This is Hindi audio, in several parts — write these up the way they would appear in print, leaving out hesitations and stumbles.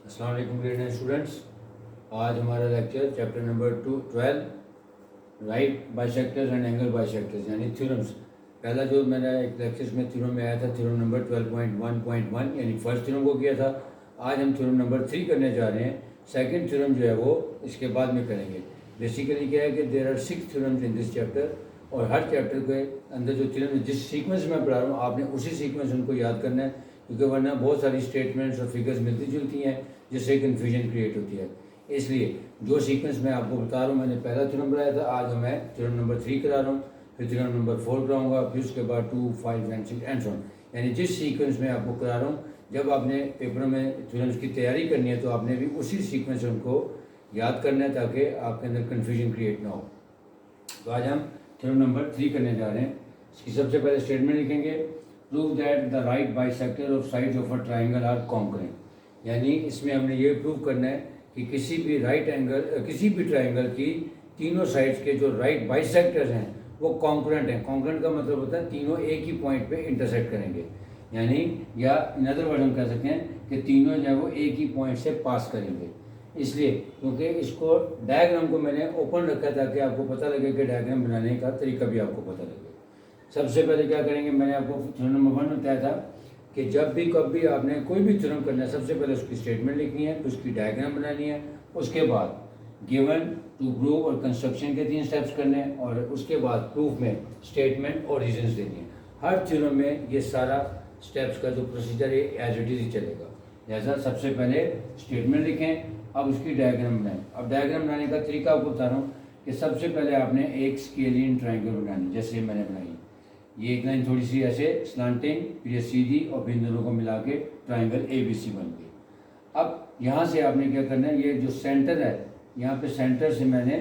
अस्सलाम वालेकुम ग्रेड 9 स्टूडेंट्स। आज हमारा lecture chapter number 12 right bisectors and angle bisectors यानी थ्योरम्स। पहला जो मेरा एक लेक्चर्स में थ्योरम में आया था थ्योरम नंबर 12.1.1 यानी फर्स्ट थ्योरम को किया था। आज हम थ्योरम नंबर 3 करने जा रहे हैं। सेकंड थ्योरम जो है वो इसके बाद में करेंगे। बेसिकली क्या है कि there are 6 theorems in this chapter और हर चैप्टर के अंदर जो थ्योरम जिस सीक्वेंस में पढ़ा रहा हूँ आपने उसी सीक्वेंस उनको याद करना है, क्योंकि वरना बहुत सारी स्टेटमेंट्स और फिगर्स मिलती जुलती हैं जिससे कन्फ्यूजन क्रिएट होती है। इसलिए जो सीक्वेंस मैं आपको बता रहा हूँ, मैंने पहला थ्योरम बनाया था, आज मैं थ्योरम नंबर 3 करा रहा हूँ, फिर थ्योरम नंबर 4 कराऊंगा, फिर उसके बाद 2, 5 एंड 6 एंड सो ऑन। यानी जिस सीक्वेंस में आपको करा रहा हूँ, जब आपने पेपर में थ्योरम्स की तैयारी करनी है तो आपने भी उसी सीक्वेंस से उनको याद करना है ताकि आपके अंदर कन्फ्यूजन क्रिएट ना हो। तो आज हम थ्योरम नंबर 3 करने जा रहे हैं। इसकी सबसे पहले स्टेटमेंट लिखेंगे, prove that the right bisector of sides of a triangle are congruent. यानी इसमें हमने ये प्रूव करना है कि किसी भी किसी भी ट्राइंगल की तीनों साइड्स के जो राइट बाइसेक्टर्स हैं वो कॉन्ग्रुएंट हैं। कॉन्ग्रुएंट का मतलब होता है तीनों एक ही पॉइंट पे इंटरसेक्ट करेंगे, यानी या इन अदर वर्ड हम कह सकते हैं कि तीनों जो है वो एक ही पॉइंट से पास करेंगे। इसलिए क्योंकि इसको डायग्राम को मैंने ओपन रखा ताकि आपको पता लगे कि डायग्राम बनाने का तरीका भी आपको पता लगे। सबसे पहले क्या करेंगे, मैंने आपको थ्योरम नंबर 1 बताया था कि जब भी कभी आपने कोई भी थ्योरम करना है सबसे पहले उसकी स्टेटमेंट लिखनी है, फिर उसकी डायग्राम बनानी है, उसके बाद गिवन टू प्रूव और कंस्ट्रक्शन के 3 स्टेप्स करने हैं और उसके बाद प्रूफ में स्टेटमेंट और रीजंस देनी है। हर थ्योरम में ये सारा स्टेप्स का जो प्रोसीजर है एज इट इज चलेगा। जैसा सबसे पहले स्टेटमेंट लिखें, अब उसकी डायग्राम बनाएं। अब डायग्राम बनाने का तरीका आपको बता रहा हूँ कि सबसे पहले आपने एक स्केलियन ट्राइंगल बनानी, जैसे मैंने बनाई। ये एक लाइन थोड़ी सी ऐसे स्लांटिंग, फिर ये सीधी और फिर दोनों को मिला के ट्राइंगल ABC बन गई। अब यहाँ से आपने क्या करना है, ये जो सेंटर है यहाँ पे सेंटर से मैंने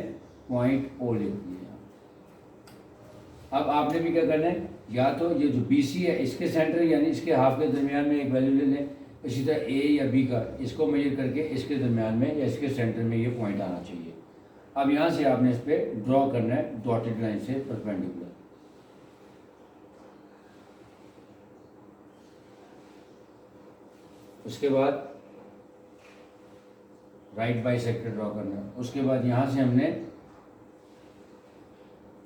पॉइंट O लिख दिया। अब आपने भी क्या करना है, या तो ये जो BC है इसके सेंटर यानी इसके हाफ के दरमियान में एक वैल्यू ले लें, इसी तरह A या B का इसको मेजर करके इसके दरमियान में या इसके सेंटर में ये पॉइंट आना चाहिए। अब यहाँ से आपने इस पर ड्रॉ करना है डॉटेड लाइन से परपेंडिकुलर। उसके बाद राइट बाइसेक्टर ड्रॉ करना है। उसके बाद यहाँ से हमने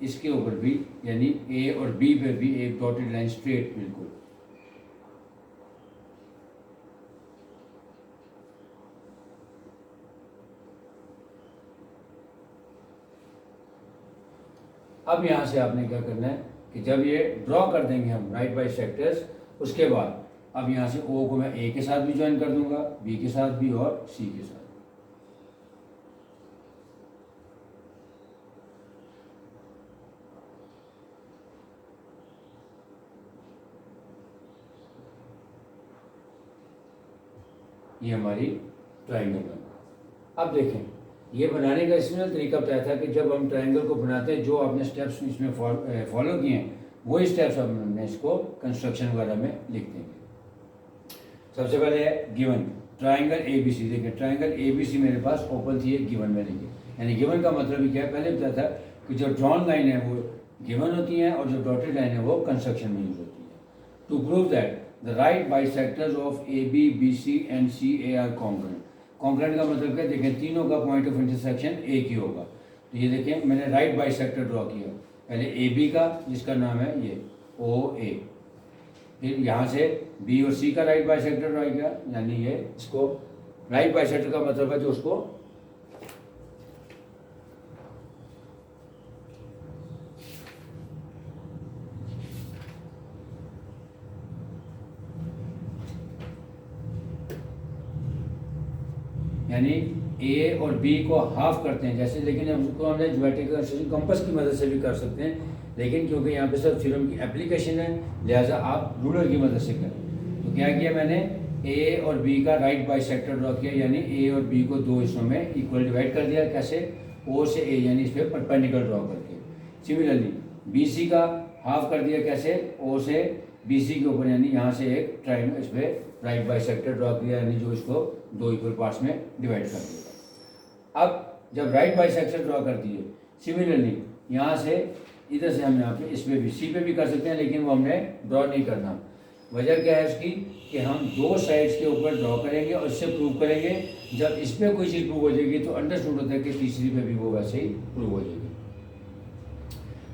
इसके ऊपर भी यानी A और B पे भी एक डॉटेड लाइन स्ट्रेट बिल्कुल। अब यहाँ से आपने क्या करना है कि जब ये ड्रॉ कर देंगे हम राइट बाइसेक्टर्स, उसके बाद अब यहाँ से O को मैं A के साथ भी ज्वाइन कर दूंगा, B के साथ भी और C के साथ। ये हमारी ट्राइंगल बना। अब देखें ये बनाने का इसमें तरीका बताया था कि जब हम ट्राइंगल को बनाते हैं जो आपने स्टेप्स इसमें फॉलो किए हैं वही स्टेप्स हमने इसको कंस्ट्रक्शन वगैरह में लिख देंगे। सबसे पहले है गिवन ट्राइंगल ABC। देखिए ट्राइंगल ABC मेरे पास ओपन थी, गिवन में लिखी। यानी गिवन का मतलब भी क्या है, पहले बताया था कि जो ड्रॉन लाइन है वो गिवन होती है और जो डॉटेड लाइन है वो कंस्ट्रक्शन में यूज होती है। To prove that the right bisectors of AB, BC and CA are congruent. Congruent का मतलब क्या, देखें तीनों का पॉइंट ऑफ इंटरसेक्शन एक ही होगा। तो ये देखें मैंने राइट बाइसेक्टर ड्रॉ किया, पहले AB का जिसका नाम है ये OA, फिर यहाँ से B और C का राइट बाइसेक्टर ड्रॉ किया, यानी ये इसको राइट बाइसेक्टर का मतलब है जो उसको यानी A और B को हाफ करते हैं जैसे, लेकिन उसको हमने ज्योमेट्रिकल कंपास की मदद से भी कर सकते हैं, लेकिन क्योंकि यहाँ पे सब थ्योरम की एप्लीकेशन है लिहाजा आप रूलर की मदद से करें। तो क्या किया मैंने A और B का राइट बाइसेक्टर ड्रॉ किया, यानी A और B को 2 हिस्सों में इक्वल डिवाइड कर दिया। कैसे, O से A यानी इस पर परपेंडिकुलर ड्रॉ करके। सिमिलरली BC का हाफ कर दिया, कैसे, O से BC के ऊपर यानी यहाँ से एक ट्राइंगल इस पर राइट बाइसेक्टर ड्रॉ किया, यानी जो इसको 2 इक्वल पार्ट्स में डिवाइड कर दिया। अब जब राइट बाइसेक्टर ड्रॉ कर दिए, सिमिलरली यहाँ से इधर से हम यहाँ पे इस पे भी C पे भी कर सकते हैं, लेकिन वो हमने ड्रॉ नहीं करना। वजह क्या है इसकी कि हम दो साइड्स के ऊपर ड्रॉ करेंगे और इससे प्रूव करेंगे। जब इस पर कोई चीज़ प्रूव हो जाएगी तो अंडरस्टूड होता है कि तीसरी पे भी वो वैसे ही प्रूव हो जाएगी।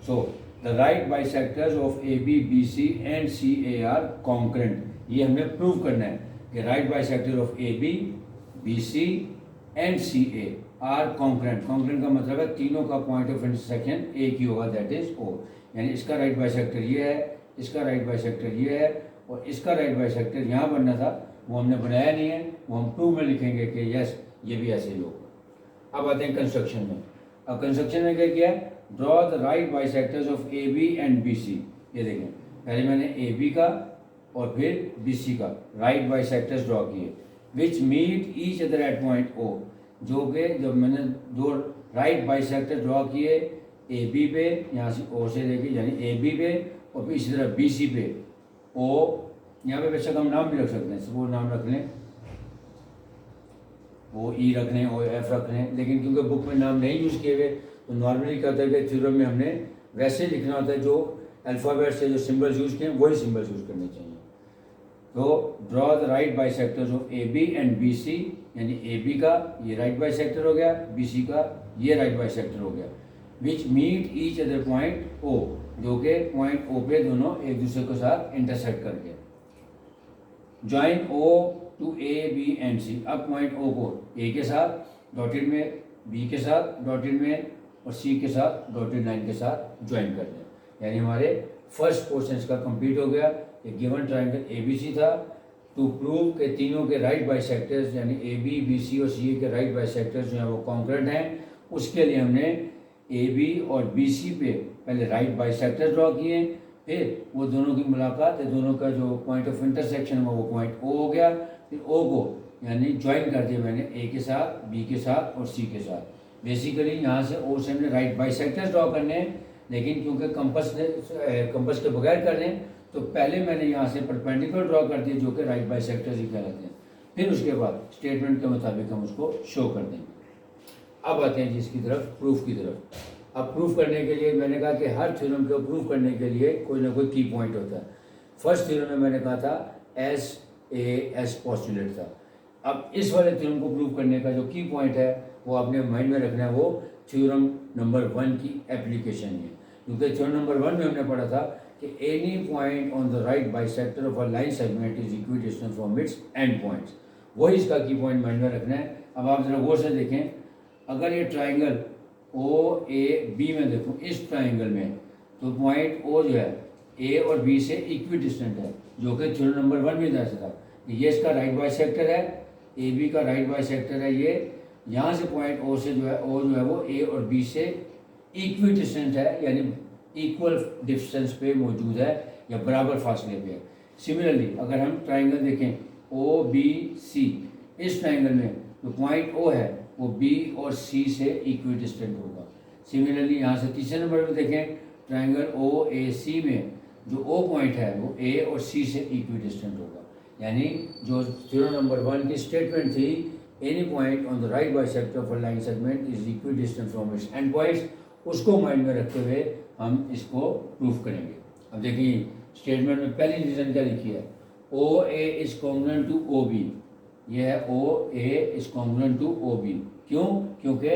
So the right bisectors of A B B C and C A are concurrent, ये हमें प्रूव करना है कि right bisector of A B B C and C A are concurrent. Concurrent का मतलब है तीनों का पॉइंट ऑफ इंटरसेक्शन एक ही होगा, दैट इज ओ। यानी इसका राइट बाइसेक्टर ये है, इसका राइट बाइसेक्टर ये है और इसका राइट बाइसेक्टर यहाँ बनना था, वो हमने बनाया नहीं है, वो हम प्रूव में लिखेंगे कि यस ये भी ऐसे ही होगा। अब आते हैं कंस्ट्रक्शन में। अब कंस्ट्रक्शन में क्या किया है, draw the right bisectors of A B and B C. ये देखें, पहले मैंने ए बी का और फिर बी सी का राइट बाइसेक्टर्स ड्रॉ किए, which meet each other at point O. जो कि जब मैंने दो राइट बाइसेक्टर ड्रॉ किए ए बी पे, यहाँ से ओ से लेके यानी ए बी पे और फिर इसी तरह बी सी पे ओ, यहाँ पे बेशक हम नाम भी रख सकते हैं, वो नाम रख लें, ओ ई रख लें, ओ एफ रख लें, लेकिन क्योंकि बुक में नाम नहीं यूज़ किए हुए तो नॉर्मली क्या होता है कि थ्योरम में हमने वैसे लिखना होता है, जो अल्फ़ाबेट से जो सिंबल्स यूज़ किए वही सिंबल्स यूज़ करने चाहिए। तो draw the right bisectors of A B and B C, यानी ए बी का ये राइट बाइसेक्टर हो गया, बी सी का ये राइट बाइसेक्टर हो गया, which meet each other point O, जो कि पॉइंट ओ पे दोनों एक दूसरे के साथ इंटरसेक्ट करके। Join O to A B and C. अब पॉइंट ओ को ए के साथ डॉटेड में, बी के साथ डॉटेड में और सी के साथ डॉटेड लाइन के साथ ज्वाइन कर दें। यानी हमारे फर्स्ट पोर्शन का कंप्लीट हो गया। एक given triangle A B C था, टू प्रूव के तीनों के राइट बाइसेक्टर्स यानी ए बी बी सी और सी ए के राइट बाइसेक्टर्स जो हैं वो कॉन्करेंट हैं। उसके लिए हमने ए बी और बी सी पे पहले राइट बाइसेक्टर ड्रॉ किए, फिर वो दोनों की मुलाकात है, दोनों का जो पॉइंट ऑफ इंटरसेक्शन हुआ वो पॉइंट ओ हो गया। फिर ओ को यानी ज्वाइन कर दिया मैंने ए के साथ, बी के साथ और सी के साथ। बेसिकली यहाँ से ओ से हमने राइट बाइसेक्टर्स ड्रॉ करने हैं, लेकिन क्योंकि कंपस के बगैर कर रहे हैं तो पहले मैंने यहाँ से परपेंडिकुलर ड्रॉ कर दिए जो कि राइट बाइसेक्टर्स ही कहलाते हैं। फिर उसके बाद स्टेटमेंट के मुताबिक हम उसको शो कर देंगे। अब आते हैं जिसकी तरफ, प्रूफ की तरफ। अब प्रूफ करने के लिए मैंने कहा कि हर थ्योरम को प्रूफ करने के लिए कोई ना कोई की पॉइंट होता है। फर्स्ट थ्योरम में मैंने कहा था एस ए एस पोस्टुलेट था। अब इस वाले थ्योरम को प्रूव करने का जो की पॉइंट है वो आपने माइंड में रखना है, वो थ्योरम नंबर 1 की एप्लीकेशन है। क्योंकि थ्योरम नंबर 1 में हमने पढ़ा था कि any point on the right bisector of a line segment is equidistant from its end points. वही इसका की पॉइंट माइंड में रखना है। अब आप जरा गौर से देखें, अगर ये ट्राइंगल ओ ए बी में देखो, इस ट्राइंगल में तो पॉइंट ओ जो है ए और बी से इक्विडिस्टेंट है, जो कि थ्योरम नंबर 1 में जैसे था। ये इसका राइट बाइसेक्टर है, ए बी का राइट बाइसेक्टर है ये। यहाँ से पॉइंट ओ से जो है ओ जो है वो ए और बी से इक्विडिस्टेंट है, यानी इक्वल डिस्टेंस पे मौजूद है या बराबर फासले पे है। सिमिलरली अगर हम ट्राइंगल देखें ओ बी सी, इस ट्राइंगल में जो पॉइंट ओ है वो बी और सी से इक्विडिस्टेंट होगा। सिमिलरली यहाँ से तीसरे नंबर पर देखें ट्राइंगल ओ ए सी में जो ओ पॉइंट है वो ए और सी से इक्विडिस्टेंट होगा। यानी जो थ्योरम नंबर 1 की स्टेटमेंट थी, any point on the right bisector of a line segment is equidistant from its end points, उसको माइंड में रखते हुए हम इसको प्रूफ करेंगे। अब देखिए स्टेटमेंट में पहली रीजन क्या लिखी है, O A is congruent to O B. यह है O A is congruent to O B. क्यों? क्योंकि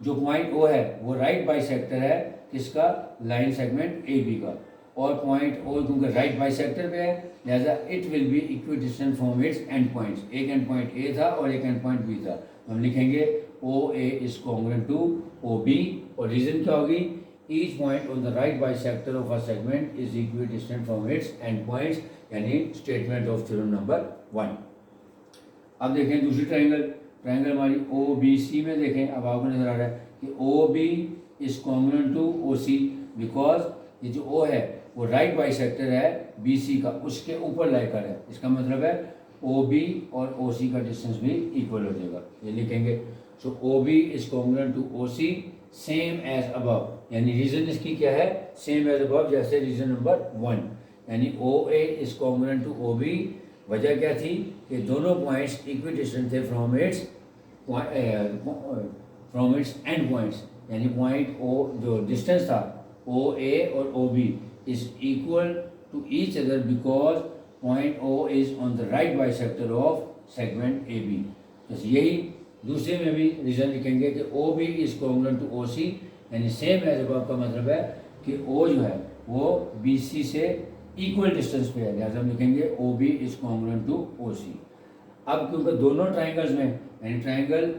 जो पॉइंट ओ है वो राइट बाइसेक्टर है किसका, लाइन सेगमेंट ए बी का, और पॉइंट ओ क्योंकि राइट बाइसेक्टर पे है लिहाजा it will be equidistant from its end points. एक एंड पॉइंट ए था और एक एंड पॉइंट बी था, हम लिखेंगे O A is congruent to O B. और रीजन क्या होगी, each point on the right bisector of a segment is equidistant from its end points, यानी स्टेटमेंट ऑफ थ्योरम नंबर 1। अब देखें दूसरी ट्राइंगल हमारी ओ बी सी में देखें, अब आपको नजर आ रहा है कि O B is congruent to O C, because ये जो ओ है वो राइट बाइसेक्टर है बी सी का, उसके ऊपर लाकर है। इसका मतलब है ओ बी और ओ सी का डिस्टेंस भी इक्वल हो जाएगा, ये लिखेंगे। So O B is congruent to O C same as above, यानी रीजन इसकी क्या है, सेम एज अबव, जैसे रीजन नंबर 1। यानी O A is congruent to O B. वजह क्या थी कि दोनों पॉइंट्स इक्विडिस्टेंट थे फ्रॉम इट्स एंड पॉइंट्स, यानी पॉइंट ओ जो डिस्टेंस था ओ ए और O B is equal to each other because point O is on the right bisector of segment AB. बस यही दूसरे में भी रीज़न लिखेंगे कि OB is congruent to OC, यानी सेम एज अब का मतलब है कि O जो है वो BC से इक्वल डिस्टेंस पे है, लिहाजा हम लिखेंगे OB is congruent to OC। अब क्योंकि दोनों ट्राइंगल्स में यानी ट्राइंगल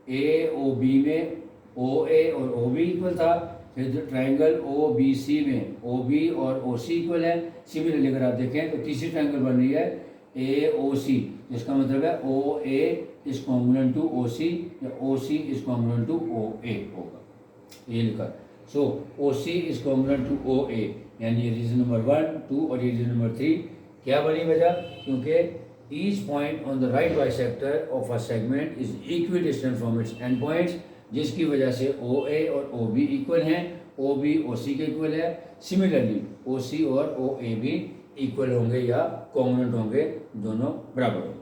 AOB में OA और OB इक्वल था, फिर ट्राइंगल OBC में OB और OC इक्वल है। सिमिलरली अगर आप देखें तो तीसरी ट्राइंगल बन रही है AOC, जिसका मतलब है OA is congruent to OC या OC is congruent to OA होगा, ये लिखा। So OC is congruent to OA, यानी रीजन नंबर 1, 2 और रीजन नंबर 3 क्या बनी वजह, क्योंकि each point on the right bisector of a segment is equidistant from its end points, जिसकी वजह से OA और OB इक्वल हैं, OB OC के इक्वल है। सिमिलरली OC और OA भी इक्वल होंगे या कॉन्ग्रुएंट होंगे, दोनों बराबर होंगे।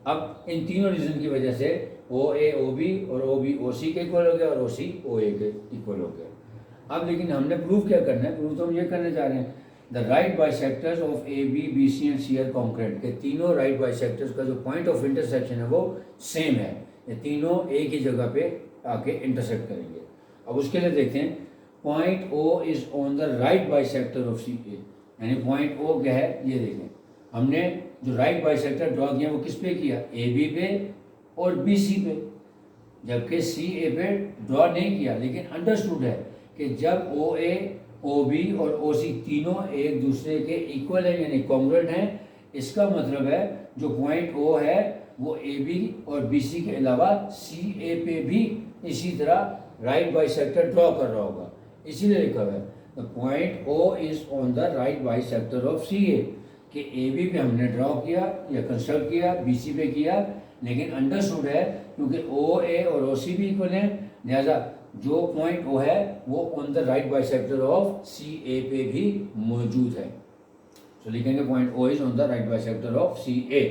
अब इन तीनों रीजन की वजह से OA OB और OB OC के इक्वल हो गया और OC OA के इक्वल हो गया। अब लेकिन हमने प्रूव क्या करना है, प्रूव तो हम ये करने जा रहे हैं the right bisectors of AB BC and C are congruent, के तीनों राइट बाइसेक्टर्स का जो पॉइंट ऑफ इंटरसेक्शन है वो सेम है, ये तीनों एक ही जगह पे आके इंटरसेक्ट करेंगे। अब उसके लिए देखते हैं point O is on the right bisector of CA, यानी पॉइंट O क्या है ये देखें, हमने जो राइट बाइसेक्टर ड्रॉ किया वो किस पे किया, AB पे और BC पे, जबकि CA पे ड्रॉ नहीं किया। लेकिन अंडरस्टूड है कि जब OA OB और OC तीनों एक दूसरे के इक्वल है यानी कॉन्ग्रुएंट हैं, इसका मतलब है जो पॉइंट O है वो AB और BC के अलावा CA पे भी इसी तरह राइट बाइसेक्टर ड्रॉ कर रहा होगा, इसीलिए लिखा हुआ है the point O is on the right bisector of CA, कि AB पे हमने ड्रॉ किया या कंस्ट्रक्ट किया, BC पे किया, लेकिन अंडरस्टूड है क्योंकि OA और OC भी इक्वल हैं, लिहाजा जो पॉइंट O है वो on the right bisector of CA पे भी मौजूद है। तो लिखेंगे point O is on the right bisector of CA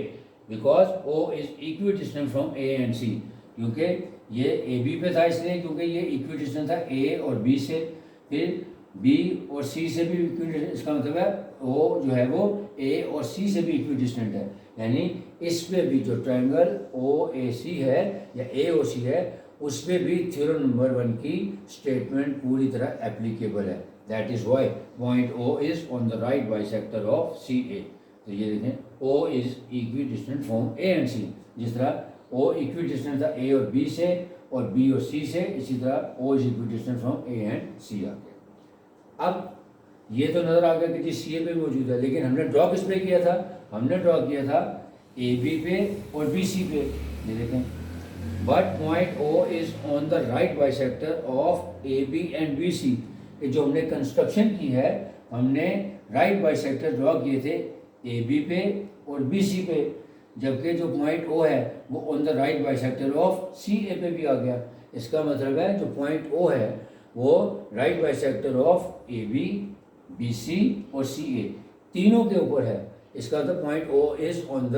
because O is equidistant from A and C, क्योंकि ये AB पे था इसलिए क्योंकि ये इक्विडिस्टेंट था A और B से, फिर B और C से भी इक्विडिस्टेंट, इसका मतलब है O जो है वो A और C से भी इक्विडिस्टेंट है, यानी इस पे भी जो ट्रायंगल OAC है या AOC है उस पे भी थ्योरम नंबर 1 की स्टेटमेंट पूरी तरह एप्लीकेबल है। That is why point O is on the right bisector of CA। तो ये देखें O is equidistant from A and C, जिस तरह O इक्विडिस्टेंट था A और B से और B और C से, इसी तरह O is equidistant from A and C आ गया। अब ये तो नजर आ गया कि जी CA पे मौजूद है, लेकिन हमने ड्रॉ किस पे किया था, हमने ड्रॉ किया था AB पे और BC पे, ये देखें but point O is on the right bisector of AB and BC। ये जो हमने कंस्ट्रक्शन की है, हमने राइट बाइसेक्टर ड्रॉ किए थे AB पे और BC पे, जबकि जो पॉइंट O है वो on the right bisector of CA पे भी आ गया। इसका मतलब है जो पॉइंट O है वो right bisector of AB BC और CA तीनों के ऊपर है। इसका मतलब point O is on the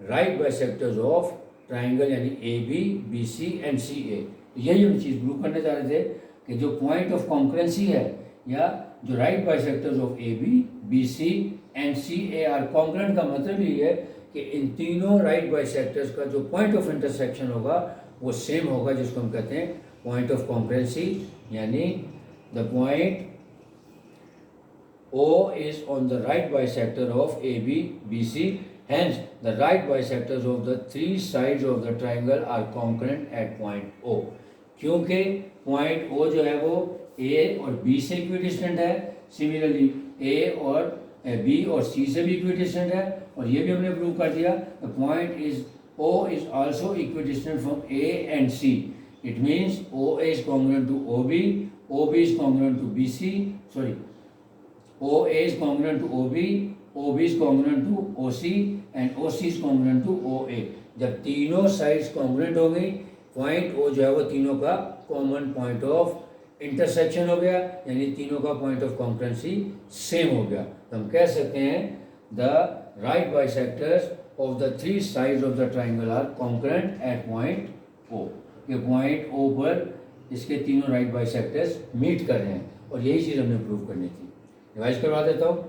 right bisectors of triangle यानी AB BC एंड CA। यही हम चीज़ प्रूव करने जा रहे थे कि जो पॉइंट ऑफ कॉन्करेंसी है या जो right bisectors of AB BC and CA are congruent, का मतलब ये है कि इन तीनों राइट बाइसेक्टर्स का जो पॉइंट ऑफ इंटरसेक्शन होगा वो सेम होगा, जिसको हम कहते हैं पॉइंट ऑफ कॉन्करेंसी, यानी the point O is on the right bisector of AB BC, hence the right bisectors of the three sides of the triangle are congruent at point O। क्योंकि point O जो है वो A और B से इक्विडिस्टेंट है, सिमिलरली A और B और C से भी इक्विडिस्टेंट है, और ये भी हमने प्रूव कर दिया the point is O is also equidistant from A and C। It means OA is congruent to OB, OB is congruent to BC, sorry OA is congruent to OB, OB is congruent to OC and OC is congruent to OA। जब तीनों साइड्स कॉन्ग्रुएंट हो गई, पॉइंट O जो है वो तीनों का कॉमन पॉइंट ऑफ इंटरसेक्शन हो गया, यानी तीनों का पॉइंट ऑफ कॉन्करेंसी सेम हो गया। तो हम कह सकते हैं the right bisectors of the three sides of the triangle are concurrent at point O। ये पॉइंट O पर इसके तीनों राइट बाइसेक्टर्स मीट कर रहे हैं, और यही चीज़ हमने प्रूव करनी थी। रिवाइज करवा देता हूँ।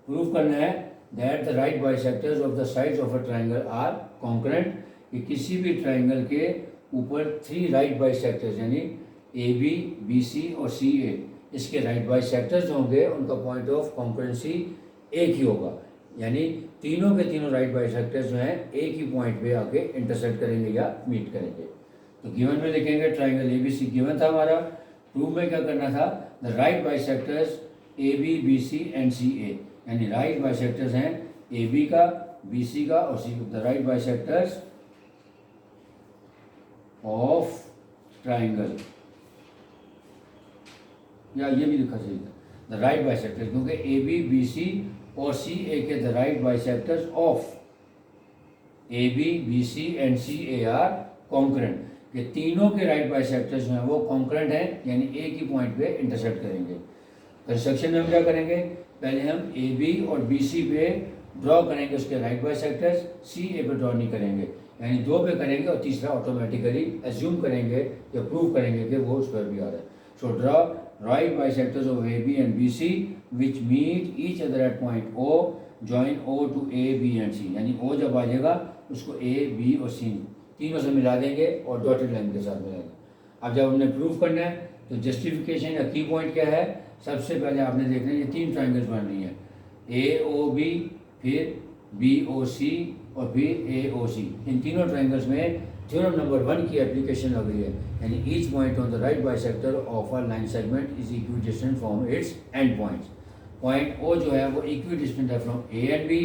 प्रूव करना है that the right bisectors of the sides of a triangle are concurrent, कि किसी भी ट्राइंगल के ऊपर 3 राइट बाइसेक्टर्स यानी ए बी, बी सी और सी ए, इसके राइट बाइसेक्टर्स होंगे, उनका पॉइंट ऑफ कॉन्करेंसी एक ही होगा, यानी तीनों के तीनों राइट बाइसेक्टर्स जो हैं एक ही पॉइंट पे आके इंटरसेक्ट करेंगे या मीट करेंगे। तो गिवन में लिखेंगे triangle A B C given था हमारा। प्रूव में क्या करना था, the right bisectors A B, B C and C A, यानी राइट बाइसेक्टर्स हैं ए बी का, बी सी का और C, the right bisectors of triangle, या ये भी लिखा चाहिए था द राइट बाइसेक्टर्स, क्योंकि ए बी, बी सी और सी ए के the right bisectors of A B, B C and C A are concurrent, कि तीनों के राइट बाइसेक्टर्स जो हैं वो कॉन्करेंट हैं, यानी एक ही पॉइंट पे इंटरसेक्ट करेंगे। कंस्ट्रक्शन में हम क्या करेंगे, पहले हम ए बी और बी सी पे ड्रॉ करेंगे उसके राइट बाइसेक्टर्स, सी ए पे ड्रॉ नहीं करेंगे, यानी 2 पे करेंगे और तीसरा ऑटोमेटिकली एज्यूम करेंगे या प्रूव करेंगे कि वो उस पर भी आ रहा है। So draw right bisectors of A B and B C which meet each other at point O, join O to A B and C, यानी ओ जब आ जाएगा उसको ए बी और सी तीनों से मिला देंगे और डॉटेड लाइन के साथ मिलाएंगे। अब जब हमने प्रूव करना है तो जस्टिफिकेशन या की पॉइंट क्या है, सबसे पहले आपने देखना है ये 3 ट्राइंगल्स बन रही हैं, ए ओ बी, फिर बी ओ सी और फिर ए ओ सी। इन तीनों ट्राइंगल्स में थ्योरम नंबर 1 की एप्लीकेशन लग रही है, यानी each point on the right bisector of a line segment is equidistant from its end points. Point O जो है वो इक्विडिस्टेंट है from A and B,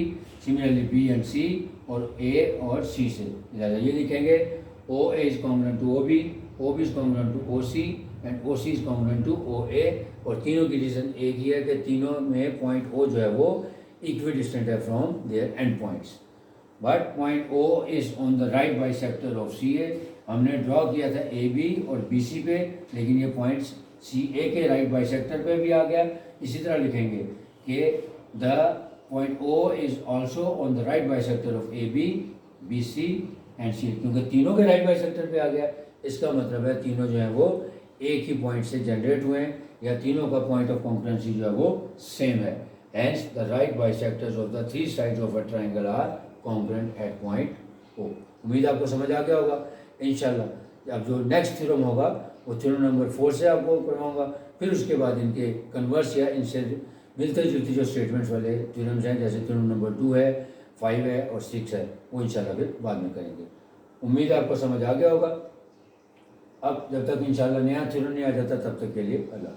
similarly B and C और ए और सी से। लिहाजा ये लिखेंगे O A is congruent to O B B is congruent to O C and O C is congruent to O A, और तीनों की रीज़न एक ही है कि तीनों में पॉइंट ओ जो है वो इक्विडिस्टेंट है from their end points. But point O is on the right bisector of C A, हमने ड्रॉ किया था ए बी और बी सी पे, लेकिन ये पॉइंट्स सी ए के राइट बाइसेक्टर पे भी आ गया। इसी तरह लिखेंगे कि the point O is also on the right bisector of A B, B C and C, क्योंकि तीनों के राइट बाइसेक्टर पे आ गया। इसका मतलब है तीनों जो है वो एक ही पॉइंट से जनरेट हुए हैं, या तीनों का पॉइंट ऑफ कॉन्करेंसी जो है वो सेम है। Hence the right bisectors of the 3 sides of a triangle are congruent at point O. उम्मीद आपको समझ आ गया होगा इंशाल्लाह। अब जो नेक्स्ट थ्योरम होगा वो थ्योरम नंबर 4 से आपको करवाऊंगा, फिर उसके बाद इनके कन्वर्स या इनसे मिलते जुलते जो स्टेटमेंट्स वाले थ्योरम्स हैं, जैसे थ्योरम नंबर 2 है, 5 है और 6 है, वो इंशाल्लाह फिर बाद में करेंगे। उम्मीद है आपको समझ आ गया होगा। अब जब तक इंशाल्लाह नया थ्योरम नहीं आ जाता तब तक के लिए अल्लाह।